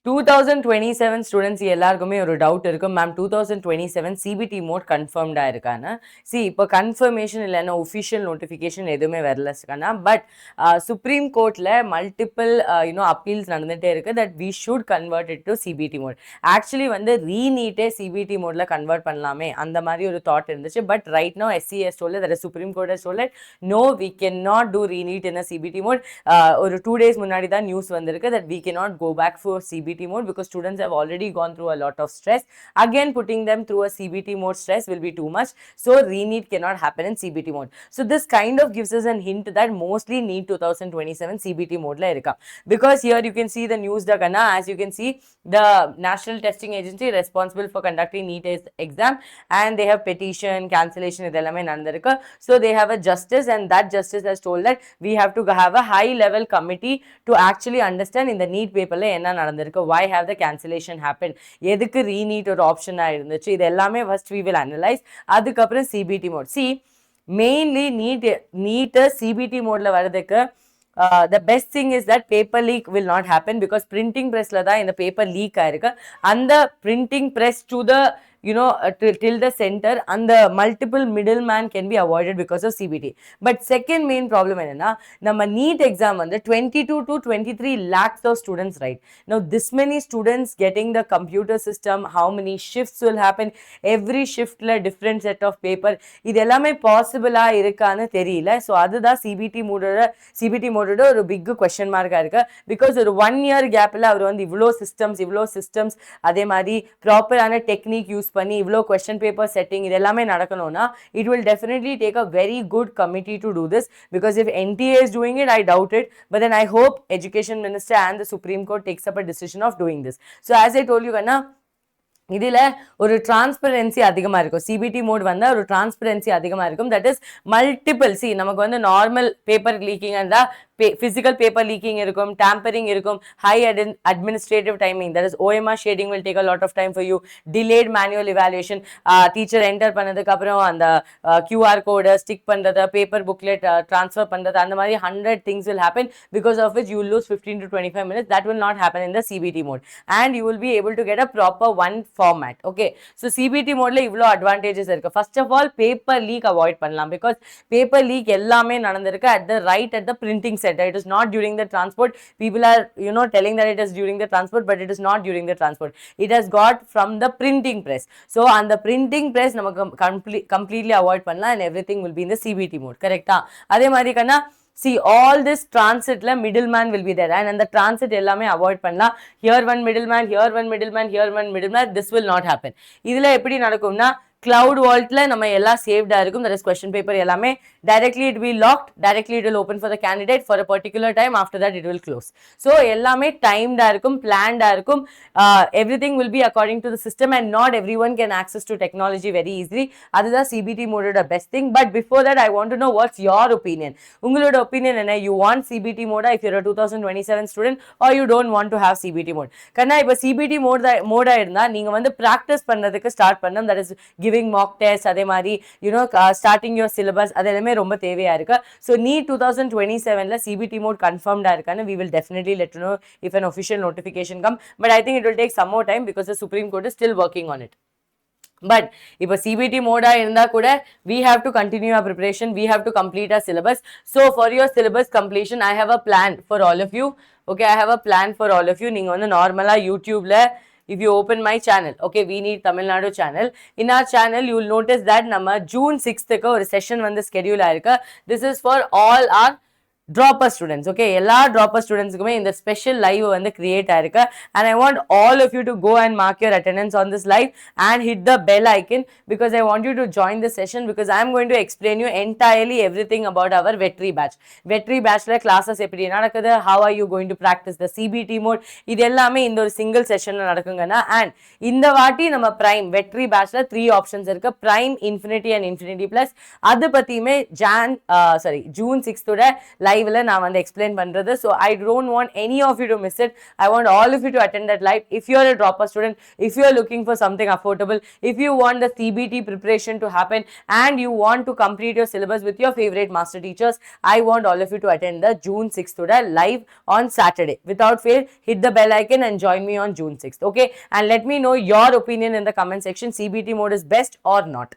2027 students எல்லாருக்குமே ஒரு doubt இருக்கும் மேம் 2027 சிபிடி மோட் கன்ஃபர்ம்டா இருக்கான்னு. இப்போ கன்ஃபர்மேஷன் இல்லைன்னா ஒஃபிஷியல் நோட்டிஃபிகேஷன் எதுவுமே வரலக்கானா, பட் சுப்ரீம் கோர்ட்ல மல்டிபிள் அப்பீல்ஸ் நடந்துகிட்டே இருக்கு that we should convert it to CBT mode. Actually வந்து ரீநீட்டே சிபிடி மோட்ல கன்வெர்ட் பண்ணலாமே அந்த மாதிரி ஒரு தாட் இருந்துச்சு. But right now SCS told that Supreme Court has told that no, we cannot do reneat in a CBT mode. ஒரு 2 days முன்னாடி தான் நியூஸ் வந்திருக்கு that we cannot go back for CBT mode because students have already gone through a lot of stress. Again, putting them through a CBT mode stress will be too much. So reneat cannot happen in CBT mode. So this kind of gives us a hint that mostly NEET 2027 CBT mode la irukka. Because here you can see the news dakana, as you can see the National Testing Agency responsible for conducting NEET exam, and they have petition cancellation idellame nadandirukku. So they have a justice, and that justice has told that we have to have a high level committee to actually understand in the NEET paper la enna nadandirukku, why have the cancellation happened, edukku reneat or option ah irundhuchu, idu ellame first we will analyze. Adukapra CBT mode, see mainly NEET CBT mode la varadhukku the best thing is that paper leak will not happen because printing press la da in the paper leak aayirukku, and the printing press to the till the center, and the multiple middleman can be avoided because of CBT. But second main problem enna, nama NEET exam வந்து 22 to 23 lakhs of students, right? Now this many students getting the computer system, how many shifts will happen, every shift la different set of paper, இது எல்லாமே பாசிபிளா இருக்கான்னு தெரியல. So அதுதான் CBT மோடோட ஒரு big question மார்க்கா இருக்கு. Because ஒரு 1 year கேப்ல அவர் வந்து இவ்வளோ சிஸ்டம்ஸ் அதே மாதிரி ப்ராப்பரான டெக்னிக் யூஸ் பண்ணி இவ்வளோ கொஸ்டின் பேப்பர் செட்டிங் இது எல்லாமே நடக்கணும்னா it will definitely take a very good committee to do this, because if NTA is doing it, I doubt it, but then I hope Education Minister and the Supreme Court takes up a decision of doing this. So as I told you Kanna, இதில் ஒரு transparency அதிகமாக இருக்கும். CBT mode வந்தால் ஒரு transparency அதிகமாக இருக்கும். That is multiple, நமக்கு வந்து நார்மல் பேப்பர் லீக்கிங் இருந்தால் physical paper leaking irukum, tampering irukum, high administrative timing, that is OMR shading will take a lot of time for you, delayed manual evaluation, teacher enter பண்ணதுக்கு அப்புறம் அந்த QR code stick பண்றது, paper booklet transfer பண்றது, அந்த மாதிரி 100 things will happen, because of which you will lose 15 to 25 minutes. That will not happen in the CBT mode, and you will be able to get a proper one format. Okay, so CBT mode la ivlo advantages irukku. First of all, paper leak avoid பண்ணலாம், because paper leak எல்லாமே நடந்திருக்கு at the printing center. It is not during the transport. People are telling that it is during the transport, but it is not during the transport. It has got from the printing press. So on the printing press namakku completely avoid பண்ணலாம், and everything will be in the CBT mode. Correct ah? அதே மாதிரி கண்ணா, see all this transit la middleman will be there, and the transit ellame avoid பண்ணலாம். Here one middleman, here one middleman, here one middleman, this will not happen. idhila eppadi nadakumna, cloud vault la nama ella saved ah irukum. That is question paper ellame directly it will be locked, directly it will open for the candidate for a particular time, after that it will close. So ellame timed ah irukum, planned ah irukum, everything will be according to the system, and not everyone can access to technology very easily. Adha CBT mode the best thing. But before that, I want to know what's your opinion. Ungaloda opinion enna, you want CBT mode if you're a 2027 student, or you don't want to have CBT mode? Kanna ipo CBT mode ah irundha neenga vandu practice pannadhukku start pannum, that is giving mock tests, adhe mari starting your syllabus, adellame ரொம்ப தேவையா இருக்கு. So NEET 2027 la CBT mode confirmed ah irukana, we will definitely let you know if an official notification come, but I think it will take some more time because the Supreme Court is still working on it. But if a CBT mode irundha kuda, we have to continue our preparation, we have to complete our syllabus. So for your syllabus completion, I have a plan for all of you. Okay, I have a plan for all of you. Neenga vandu normala YouTube la, if you open my channel, okay, we need Tamil Nadu channel, in our channel you will notice that nama June 6th ku or session vandu schedule aayirukka. This is for all our dropper students. Okay, எல்லா dropper students குமே இந்த special live வந்து create ஆயிருக்கு, and I want all of you to go and mark your attendance on this live and hit the bell icon, because I want you to join the session, because I am going to explain you entirely everything about our veterinary batch. Veterinary batch la classes எப்படி நடக்குது, how are you going to practice the CBT mode, இது எல்லாமே இந்த ஒரு single செஷன்ல நடக்குங்கனா. And இந்த வாட்டி நம்ம prime veterinary batch la 3 options இருக்கு, prime, infinity and infinity plus. அது பத்தியுமே June 6th ஓட live லைவ்ல நான் வந்து எக்ஸ்பிளைன் பண்றது. So I don't want any of you to miss it. I want all of you to attend that live. If you are a dropout student, if you are looking for something affordable, if you want the CBT preparation to happen and you want to complete your syllabus with your favorite master teachers, I want all of you to attend the June 6th today live on Saturday. Without fail, hit the bell icon and join me on June 6th. Okay, and let me know your opinion in the comment section. CBT mode is best or not.